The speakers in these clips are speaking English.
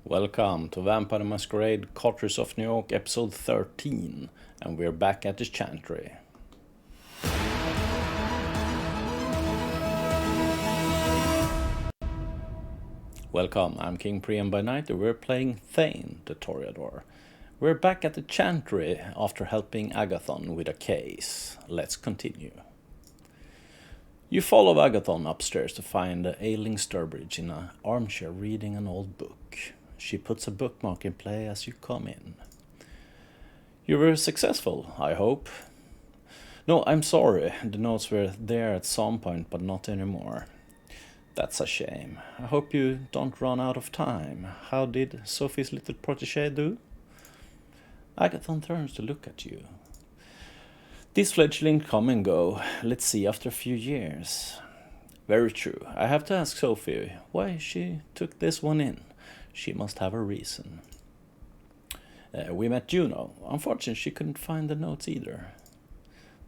Welcome to Vampire Masquerade Coteries of New York episode 13, and we're back at the Chantry. Welcome, I'm King Priam by night and we're playing Thane, the Toreador. We're back at the Chantry after helping Agathon with a case. Let's continue. You follow Agathon upstairs to find ailing Sturbridge in an armchair reading an old book. She puts a bookmark in play as you come in. You were successful, I hope. No, I'm sorry. The notes were there at some point, but not anymore. That's a shame. I hope you don't run out of time. How did Sophie's little protégé do? Agathon turns to look at you. These fledglings come and go. Let's see, after a few years. Very true. I have to ask Sophie why she took this one in. She must have a reason. We met Juno. Unfortunately, she couldn't find the notes either.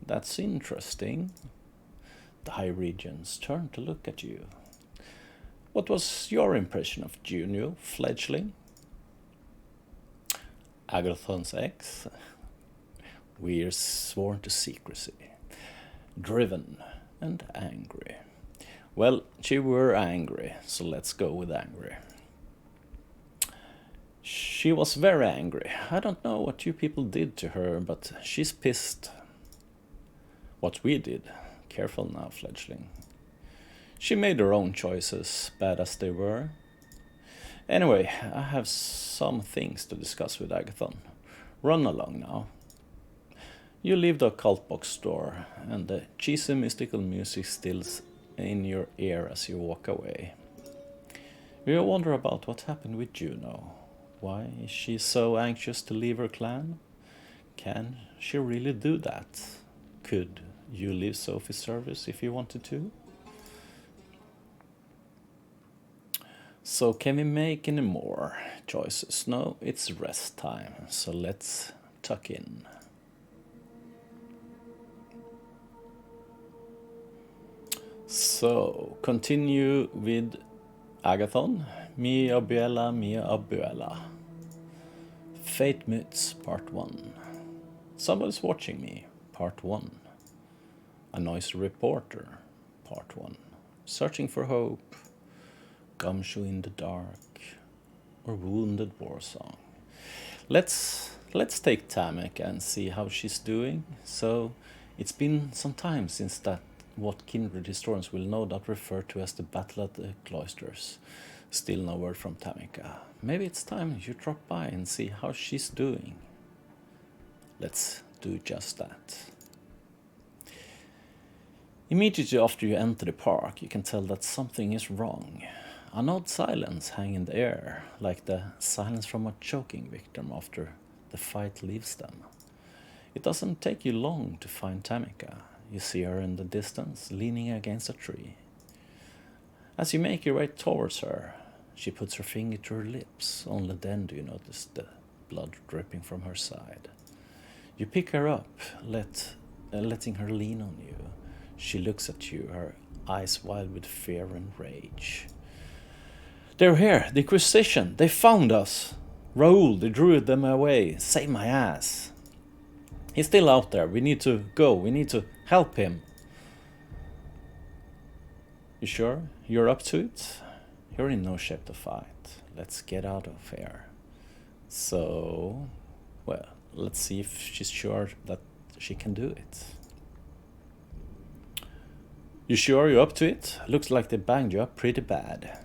That's interesting. The High Regents turn to look at you. What was your impression of Juno, fledgling? Agathon's ex? We're sworn to secrecy. Driven and angry. Well, she were angry, so let's go with angry. She was very angry. I don't know what you people did to her, but she's pissed. What we did. Careful now, fledgling. She made her own choices, bad as they were. Anyway, I have some things to discuss with Agathon. Run along now. You leave the occult box door, and the cheesy mystical music stills in your ear as you walk away. You wonder about what happened with Juno. Why is she so anxious to leave her clan? Can she really do that? Could you leave Sophie's service if you wanted to? So can we make any more choices? No, it's rest time, so let's tuck in. So, continue with Agathon. Mia Abuela. Fate Myths, Part 1. Somebody's watching me, Part 1. A noisy reporter, Part 1. Searching for hope. Gumshoe in the dark. Or Wounded War Song. Let's take Tameka and see how she's doing. So, it's been some time since that what kindred historians will no doubt refer to as the Battle at the Cloisters. Still no word from Tameka. Maybe it's time you drop by and see how she's doing. Let's do just that. Immediately after you enter the park, you can tell that something is wrong. An odd silence hangs in the air, like the silence from a choking victim after the fight leaves them. It doesn't take you long to find Tameka. You see her in the distance, leaning against a tree. As you make your way towards her, she puts her finger to her lips. Only then do you notice the blood dripping from her side. You pick her up, letting her lean on you. She looks at you, her eyes wild with fear and rage. They're here, the Inquisition, they found us. Raoul, they drew them away, save my ass. He's still out there, we need to go, we need to help him. You sure? You're up to it? You're in no shape to fight. Let's get out of here. So, well, let's see if she's sure that she can do it. You sure you're up to it? Looks like they banged you up pretty bad.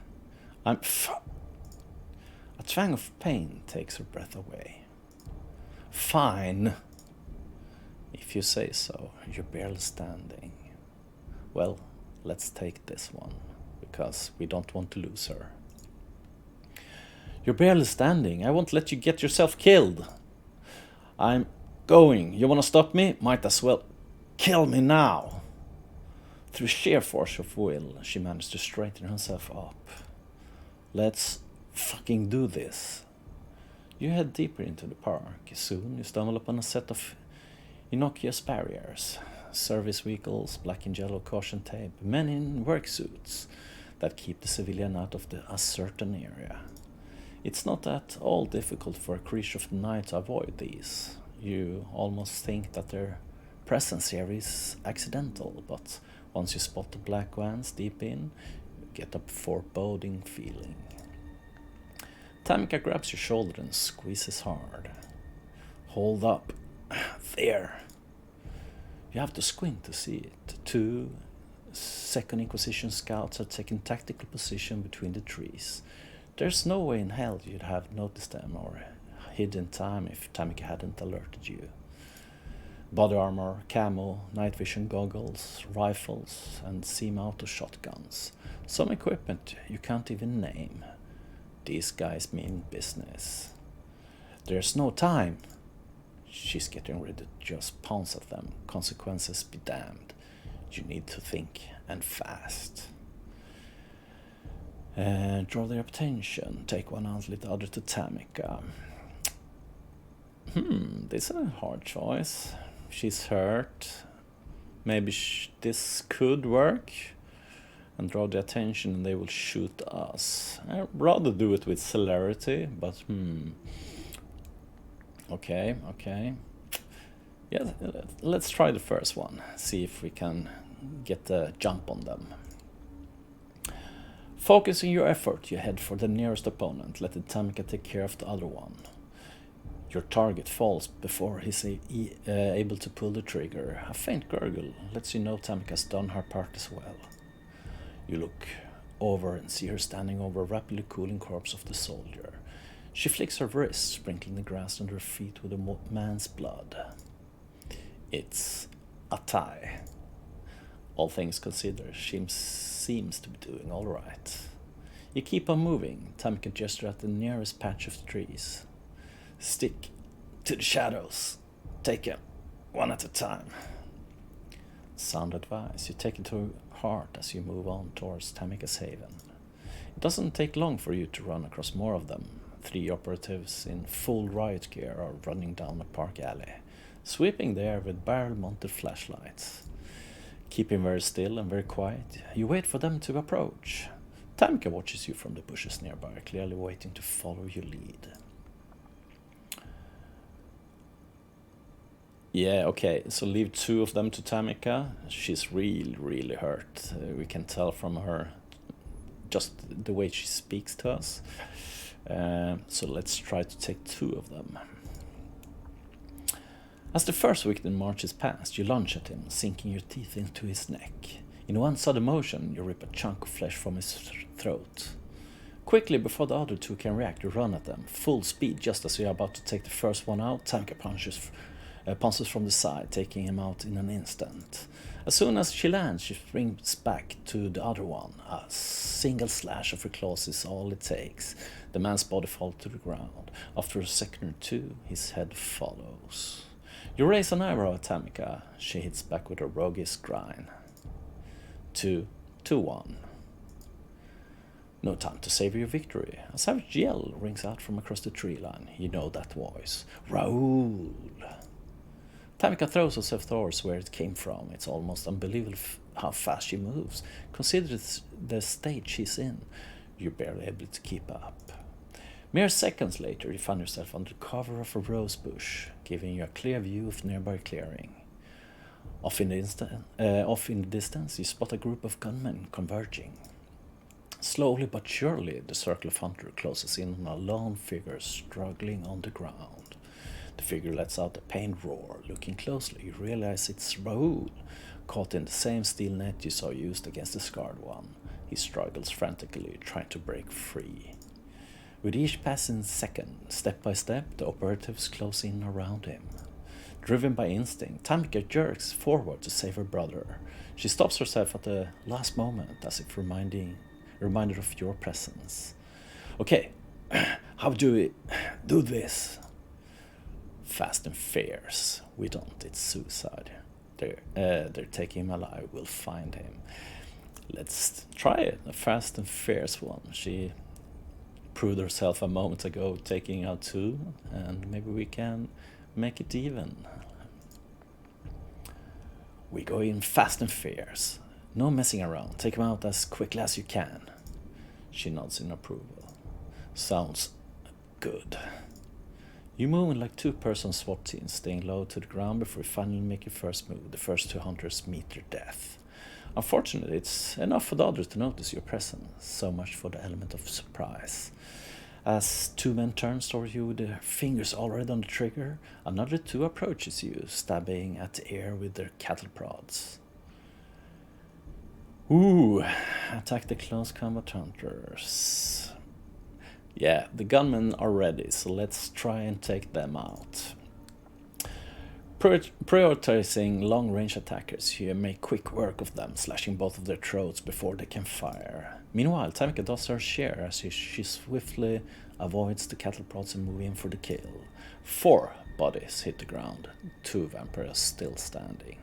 A twang of pain takes her breath away. Fine. If you say so, you're barely standing. Well, let's take this one, because we don't want to lose her. You're barely standing. I won't let you get yourself killed. I'm going. You want to stop me? Might as well kill me now. Through sheer force of will, she managed to straighten herself up. Let's fucking do this. You head deeper into the park. Soon you stumble upon a set of innocuous barriers. Service vehicles, black and yellow caution tape, men in work suits that keep the civilian out of the uncertain area. It's not at all difficult for a creature of the night to avoid these. You almost think that their presence here is accidental, but once you spot the black vans deep in, you get a foreboding feeling. Tamika grabs your shoulder and squeezes hard. Hold up. There. You have to squint to see it. 2 Second Inquisition scouts are taking tactical position between the trees. There's no way in hell you'd have noticed them or hid in time if Tamika hadn't alerted you. Body armor, camo, night vision goggles, rifles, and semi-auto shotguns. Some equipment you can't even name. These guys mean business. There's no time. She's getting ready to just pounce at them. Consequences be damned. You need to think, and fast. Draw their attention. Take one outlet, the other to Tamika. This is a hard choice. She's hurt. Maybe this could work. And draw the attention and they will shoot us. I'd rather do it with celerity, but Okay. Yeah, let's try the first one. See if we can get the jump on them. Focusing your effort, you head for the nearest opponent. Let the Tamika take care of the other one. Your target falls before he's able to pull the trigger. A faint gurgle lets you know Tamika's done her part as well. You look over and see her standing over a rapidly cooling corpse of the soldier. She flicks her wrist, sprinkling the grass under her feet with a man's blood. It's a tie. All things considered, she seems to be doing all right. You keep on moving. Tamika gestures at the nearest patch of trees. Stick to the shadows. Take it one at a time. Sound advice. You take it to heart as you move on towards Tamika's haven. It doesn't take long for you to run across more of them. 3 operatives in full riot gear are running down a park alley, sweeping the air with barrel-mounted flashlights. Keeping very still and very quiet, you wait for them to approach. Tamika watches you from the bushes nearby, clearly waiting to follow your lead. Yeah, okay, so leave 2 of them to Tamika. She's really hurt. We can tell from her, just the way she speaks to us. So let's try to take 2 of them. As the first victim marches past, you lunge at him, sinking your teeth into his neck. In one sudden motion, you rip a chunk of flesh from his throat. Quickly, before the other 2 can react, you run at them, full speed. Just as you are about to take the first one out, Tamika punches from the side, taking him out in an instant. As soon as she lands, she springs back to the other one. A single slash of her claws is all it takes. The man's body falls to the ground. After a second or 2, his head follows. You raise an eyebrow at Tamika. She hits back with a roguish grin. 2-1. No time to savor your victory. A savage yell rings out from across the tree line. You know that voice. Raoul! Tamika throws herself towards where it came from. It's almost unbelievable how fast she moves. Consider the state she's in. You're barely able to keep up. Mere seconds later, you find yourself under cover of a rose bush, giving you a clear view of nearby clearing. Off in the distance, you spot a group of gunmen converging. Slowly but surely, the circle of hunters closes in on a lone figure struggling on the ground. The figure lets out a pained roar. Looking closely, you realize it's Raoul, caught in the same steel net you saw used against the scarred one. He struggles frantically, trying to break free. With each passing second, step by step, the operatives close in around him. Driven by instinct, Tamika jerks forward to save her brother. She stops herself at the last moment, as if reminded of your presence. Okay, how do we do this? Fast and fierce. We don't, it's suicide. They're taking him alive, we'll find him. Let's try it, a fast and fierce one. She proved herself a moment ago, taking out 2, and maybe we can make it even. We go in fast and fierce. No messing around. Take him out as quickly as you can. She nods in approval. Sounds Good. You move in like two-person SWAT teams, staying low to the ground before you finally make your first move. The first two hunters meet their death. Unfortunately, it's enough for the others to notice your presence. So much for the element of surprise. As two men turn towards you with their fingers already on the trigger, another two approaches you, stabbing at the air with their cattle prods. Ooh, attack the close combat hunters. Yeah, the gunmen are ready, so let's try and take them out. Prioritizing long-range attackers, you make quick work of them, slashing both of their throats before they can fire. Meanwhile, Tamika does her share as she swiftly avoids the cattle prods and move in for the kill. 4 bodies hit the ground, 2 vampires still standing.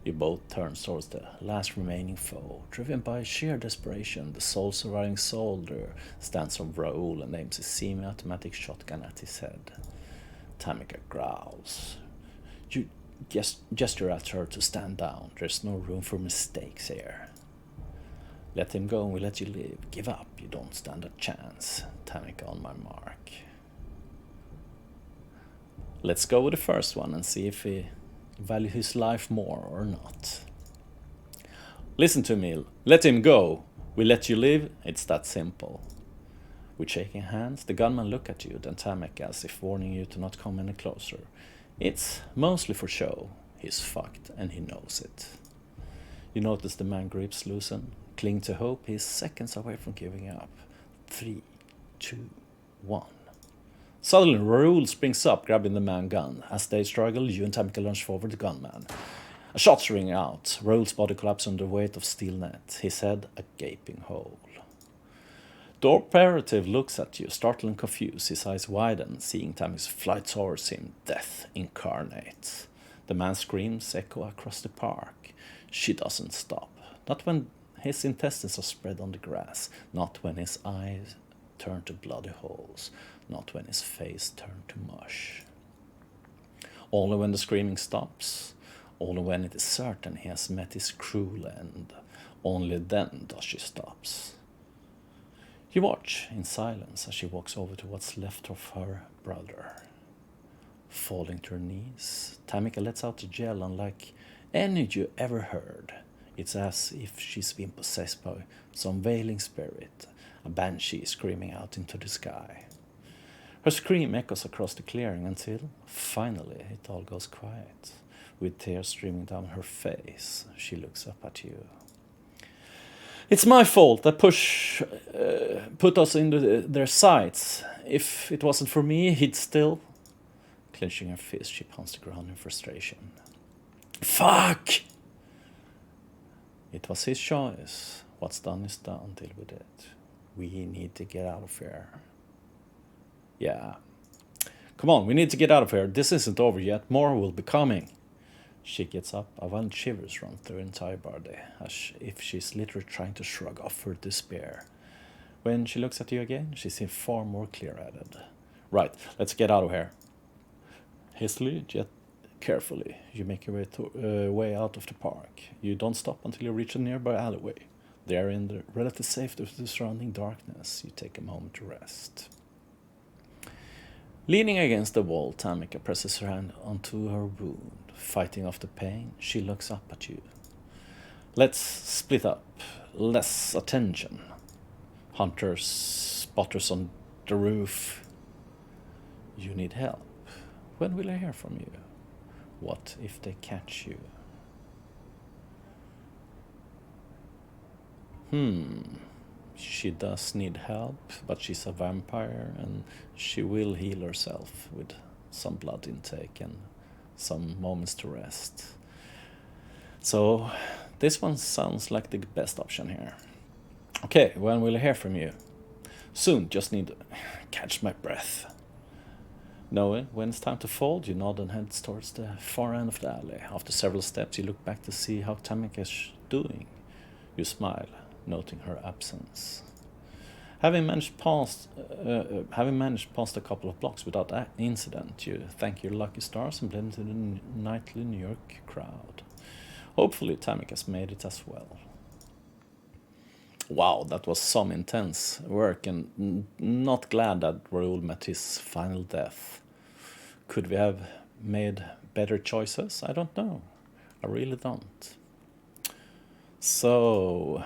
You both turn towards the last remaining foe. Driven by sheer desperation, the sole surviving soldier stands on Raoul and aims his semi-automatic shotgun at his head. Tamika growls. You gesture at her to stand down. There's no room for mistakes here. Let him go and we let you live. Give up, you don't stand a chance. Tamika on my mark. Let's go with the first one and see if he value his life more or not. Listen to me, let him go. We let you live, it's that simple. With shaking hands, the gunmen look at you, then Tamika as if warning you to not come any closer. It's mostly for show. He's fucked and he knows it. You notice the man grips loosen, cling to hope. He's seconds away from giving up. 3, 2, 1. Suddenly, Raoul springs up, grabbing the man gun. As they struggle, you and Tamika lunge forward the gunman. A shot's ring out. Raoul's body collapses under the weight of steel net, his head a gaping hole. The operative looks at you, startled and confused, his eyes widen, seeing Tammy's flight towards him, death incarnate. The man's screams echo across the park. She doesn't stop. Not when his intestines are spread on the grass, not when his eyes turn to bloody holes, not when his face turns to mush. Only when the screaming stops, only when it is certain he has met his cruel end, only then does she stops. You watch in silence as she walks over to what's left of her brother. Falling to her knees, Tamika lets out a yell unlike any you ever heard. It's as if she's been possessed by some wailing spirit, a banshee screaming out into the sky. Her scream echoes across the clearing until, finally, it all goes quiet. With tears streaming down her face, she looks up at you. It's my fault that put us into their sights. If it wasn't for me, he'd still... Clenching her fist, she pounds the ground in frustration. Fuck! It was his choice. What's done is done. Deal with it. We need to get out of here. Yeah. Come on, we need to get out of here. This isn't over yet. More will be coming. She gets up. A violent shivers run through her entire body, as if she's literally trying to shrug off her despair. When she looks at you again, she seems far more clear-headed. Right, let's get out of here. Hastily, yet carefully, you make your way out of the park. You don't stop until you reach a nearby alleyway. There, in the relative safety of the surrounding darkness, you take a moment to rest. Leaning against the wall, Tamika presses her hand onto her wound. Fighting off the pain, she looks up at you. Let's split up. Less attention. Hunters, spotters on the roof. You need help. When will I hear from you? What if they catch you? She does need help, but she's a vampire and she will heal herself with some blood intake and some moments to rest. So this one sounds like the best option here. Okay, when will I hear from you? Soon, just need to catch my breath. Knowing when it's time to fold, you nod and head towards the far end of the alley. After several steps, you look back to see how Tamika is doing. You smile, noting her absence. Having managed past a couple of blocks without incident, you thank your lucky stars and blend into the nightly New York crowd. Hopefully Tamika's made it as well. Wow, that was some intense work, and not glad that Raoul met his final death. Could we have made better choices? I don't know. I really don't. So,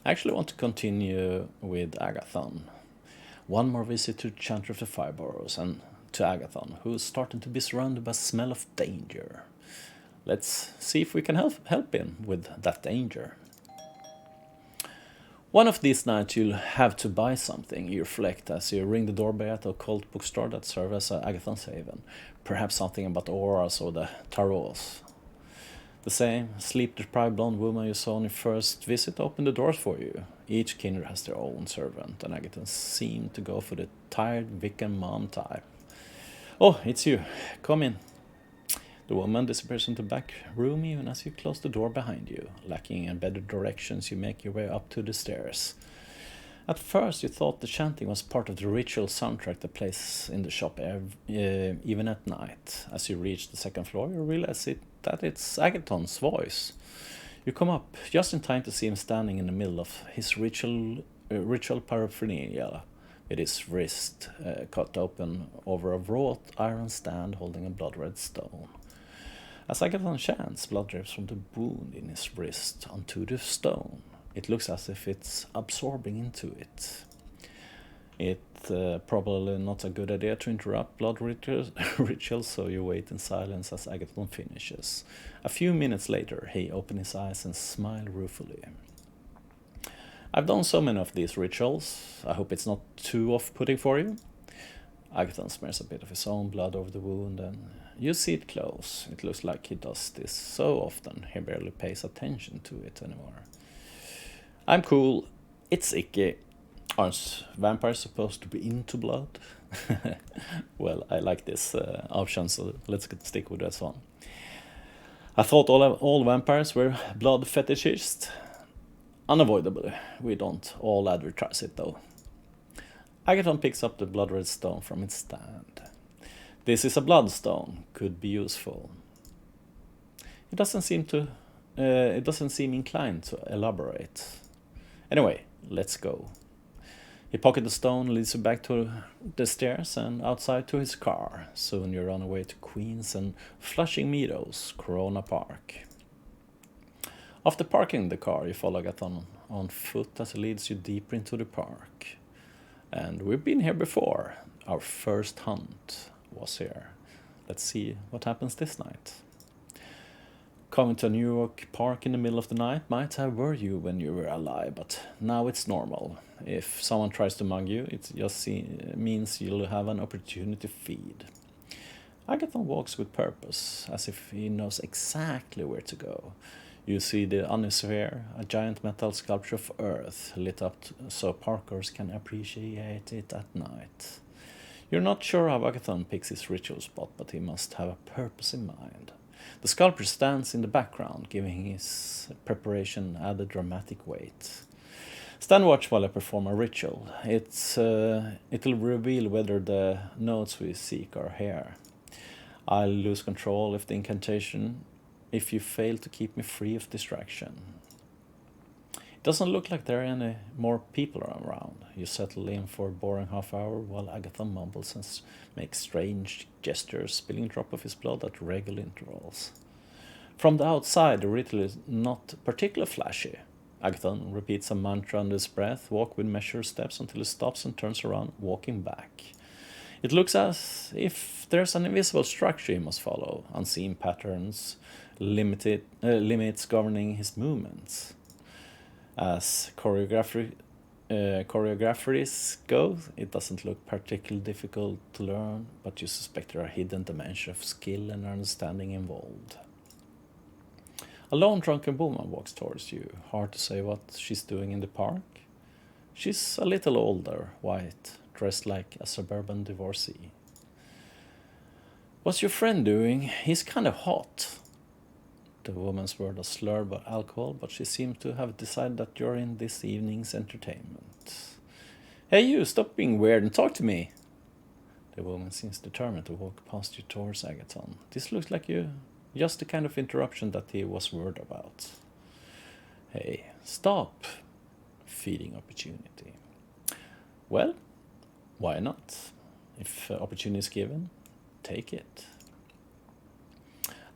I actually want to continue with Agathon. One more visit to Chantry of the Five Boroughs and to Agathon, who's starting to be surrounded by a smell of danger. Let's see if we can help him with that danger. One of these nights you'll have to buy something, you reflect as you ring the doorbell at a cult bookstore that serves as Agathon's haven. Perhaps something about auras or the tarots. The same sleep-deprived blonde woman you saw on your first visit opened the doors for you. Each kindred has their own servant, and Agathon seemed to go for the tired vicar mom type. Oh, it's you. Come in. The woman disappears into the back room even as you close the door behind you. Lacking in better directions, you make your way up to the stairs. At first, you thought the chanting was part of the ritual soundtrack that plays in the shop even at night. As you reach the second floor, you realize that it's Agathon's voice. You come up just in time to see him standing in the middle of his ritual paraphernalia, with his wrist cut open over a wrought iron stand holding a blood-red stone. As Agathon chants, blood drips from the wound in his wrist onto the stone. It looks as if it's absorbing into it. It's probably not a good idea to interrupt blood rituals, so you wait in silence as Agathon finishes. A few minutes later, he opens his eyes and smiles ruefully. I've done so many of these rituals. I hope it's not too off-putting for you. Agathon smears a bit of his own blood over the wound, and you see it close. It looks like he does this so often, he barely pays attention to it anymore. I'm cool. It's icky. Aren't vampires supposed to be into blood? Well, I like this option, so let's stick with this one. I thought all vampires were blood fetishists. Unavoidably, we don't all advertise it though. Agathon picks up the blood-red stone from its stand. This is a bloodstone, could be useful. It doesn't seem inclined to elaborate. Anyway, let's go. He pockets the stone, leads you back to the stairs and outside to his car. Soon you're on your way to Queens and Flushing Meadows, Corona Park. After parking the car, you follow Agathon on foot as he leads you deeper into the park. And we've been here before. Our first hunt was here. Let's see what happens this night. Coming to a New York park in the middle of the night might have worried you when you were alive, but now it's normal. If someone tries to mug you, it just means you'll have an opportunity to feed. Agathon walks with purpose, as if he knows exactly where to go. You see the Ionosphere, a giant metal sculpture of Earth, lit up so parkers can appreciate it at night. You're not sure how Agathon picks his ritual spot, but he must have a purpose in mind. The sculpture stands in the background, giving his preparation added dramatic weight. Stand watch while I perform a ritual. It'll reveal whether the notes we seek are here. I'll lose control of the incantation if you fail to keep me free of distraction. It doesn't look like there are any more people around. You settle in for a boring half hour while Agathon mumbles and makes strange gestures, spilling a drop of his blood at regular intervals. From the outside, the ritual is not particularly flashy. Agathon repeats a mantra under his breath, walk with measured steps until he stops and turns around, walking back. It looks as if there's an invisible structure he must follow, unseen patterns, limits governing his movements. As choreographies go, it doesn't look particularly difficult to learn, but you suspect there are hidden dimensions of skill and understanding involved. A lone drunken woman walks towards you. Hard to say what she's doing in the park. She's a little older, white, dressed like a suburban divorcee. What's your friend doing? He's kind of hot. The woman's words are slurred by alcohol, but she seems to have decided that you're in this evening's entertainment. Hey you, stop being weird and talk to me! The woman seems determined to walk past you towards Agathon. This looks like just the kind of interruption that he was worried about. Hey, stop feeding opportunity. Well, why not? If opportunity is given, take it.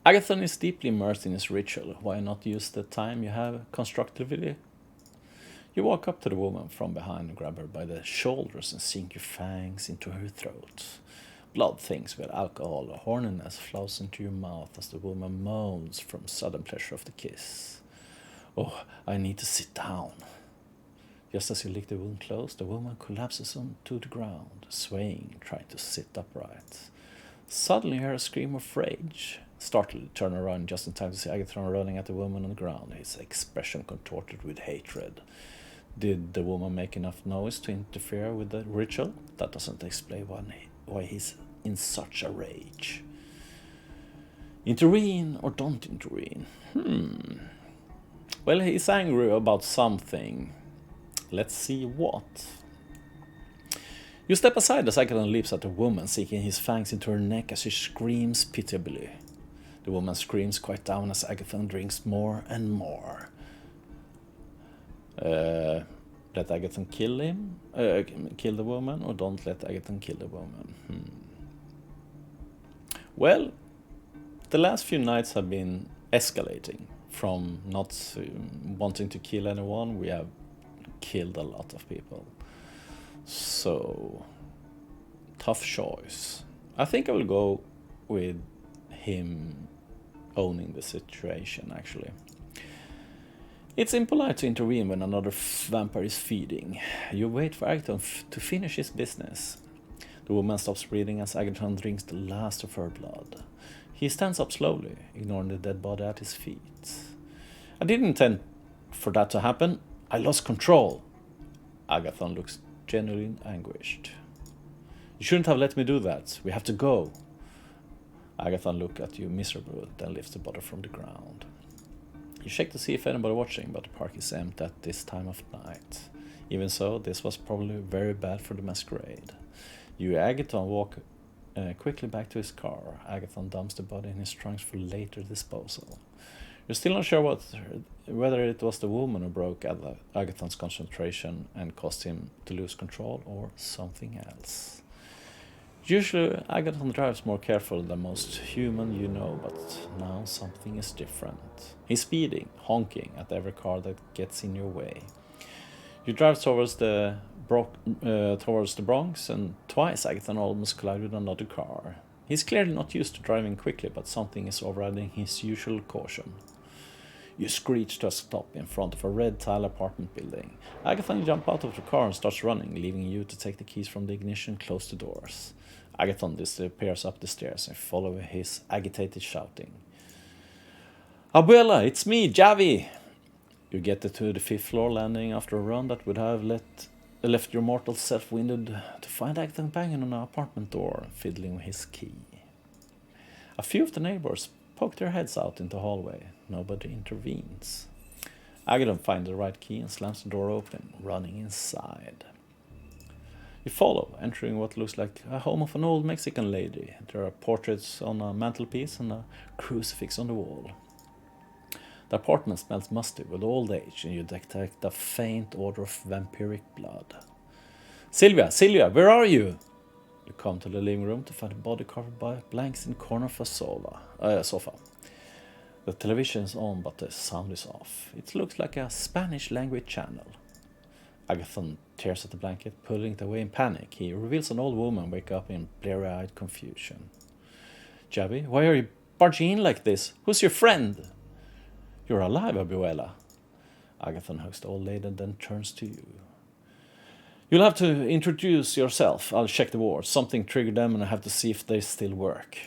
Agathon is deeply immersed in his ritual. Why not use the time you have constructively? You walk up to the woman from behind and grab her by the shoulders and sink your fangs into her throat. Blood thinks with alcohol, a horniness flows into your mouth as the woman moans from sudden pleasure of the kiss. Oh, I need to sit down. Just as you lick the wound closed, the woman collapses onto the ground, swaying, trying to sit upright. Suddenly you hear a scream of rage. Startled, you turn around just in time to see Agathon running at the woman on the ground, his expression contorted with hatred. Did the woman make enough noise to interfere with the ritual? That doesn't explain why he's in such a rage. Intervene or don't intervene? Well, he's angry about something. Let's see what. You step aside as Agathon leaps at the woman, sinking his fangs into her neck as she screams pitiably. The woman screams quite down as Agathon drinks more and more. Let Agathon kill him? Kill the woman, or don't let Agathon kill the woman? Well, the last few nights have been escalating. From not wanting to kill anyone, we have killed a lot of people. So, tough choice. I think I will go with him owning the situation, actually. It's impolite to intervene when another vampire is feeding. You wait for Agathon to finish his business. The woman stops breathing as Agathon drinks the last of her blood. He stands up slowly, ignoring the dead body at his feet. I didn't intend for that to happen. I lost control. Agathon looks genuinely anguished. You shouldn't have let me do that. We have to go. Agathon looks at you miserably, then lifts the body from the ground. You check to see if anybody watching, but the park is empty at this time of night. Even so, this was probably very bad for the Masquerade. You Agathon walk quickly back to his car. Agathon dumps the body in his trunks for later disposal. You're still not sure whether it was the woman who broke Agathon's concentration and caused him to lose control, or something else. Usually, Agathon drives more careful than most human you know, but now something is different. He's speeding, honking at every car that gets in your way. You drive towards the Bronx, and twice Agathon almost collided with another car. He's clearly not used to driving quickly, but something is overriding his usual caution. You screech to a stop in front of a red tile apartment building. Agathon jumps out of the car and starts running, leaving you to take the keys from the ignition and close the doors. Agathon disappears up the stairs and follow his agitated shouting. Abuela, it's me, Javi! You get to the 5th floor landing after a run that would have left your mortal self winded to find Agathon banging on an apartment door, fiddling with his key. A few of the neighbors poke their heads out into the hallway. Nobody intervenes. Agathon finds the right key and slams the door open, running inside. You follow, entering what looks like a home of an old Mexican lady. There are portraits on a mantelpiece and a crucifix on the wall. The apartment smells musty with old age, and you detect a faint odor of vampiric blood. Sylvia, where are you? You come to the living room to find a body covered by blanks in the corner of a sofa. The television is on, but the sound is off. It looks like a Spanish language channel. Agathon tears at the blanket, pulling it away in panic. He reveals an old woman wake up in bleary-eyed confusion. Javi, why are you barging in like this? Who's your friend? You're alive, Abuela. Agathon hugs the old lady and then turns to you. You'll have to introduce yourself. I'll check the wards. Something triggered them and I have to see if they still work.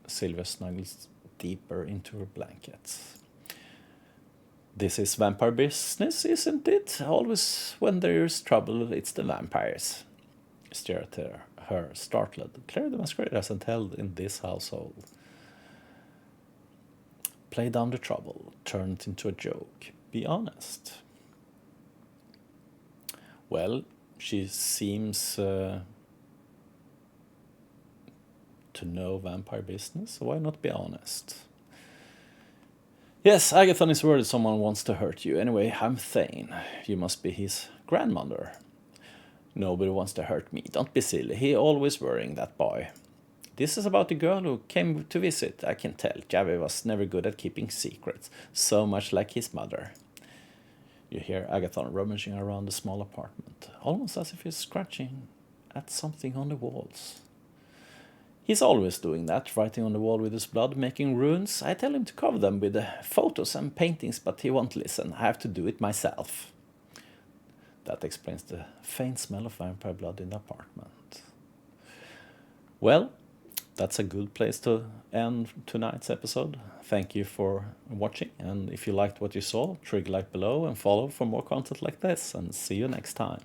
Sylvia snuggles deeper into her blankets. This is vampire business, isn't it? Always when there's trouble, it's the vampires. You stare at her, startled. Clearly the Masquerade hasn't held in this household. Play down the trouble, turn it into a joke. Be honest. Well, she seems to know vampire business, so why not be honest? Yes, Agathon is worried someone wants to hurt you. Anyway, I'm Thane. You must be his grandmother. Nobody wants to hurt me. Don't be silly. He always worrying, that boy. This is about the girl who came to visit. I can tell. Javi was never good at keeping secrets. So much like his mother. You hear Agathon rummaging around the small apartment, almost as if he's scratching at something on the walls. He's always doing that, writing on the wall with his blood, making runes. I tell him to cover them with photos and paintings, but he won't listen. I have to do it myself. That explains the faint smell of vampire blood in the apartment. Well, that's a good place to end tonight's episode. Thank you for watching, and if you liked what you saw, trigger like below and follow for more content like this, and see you next time.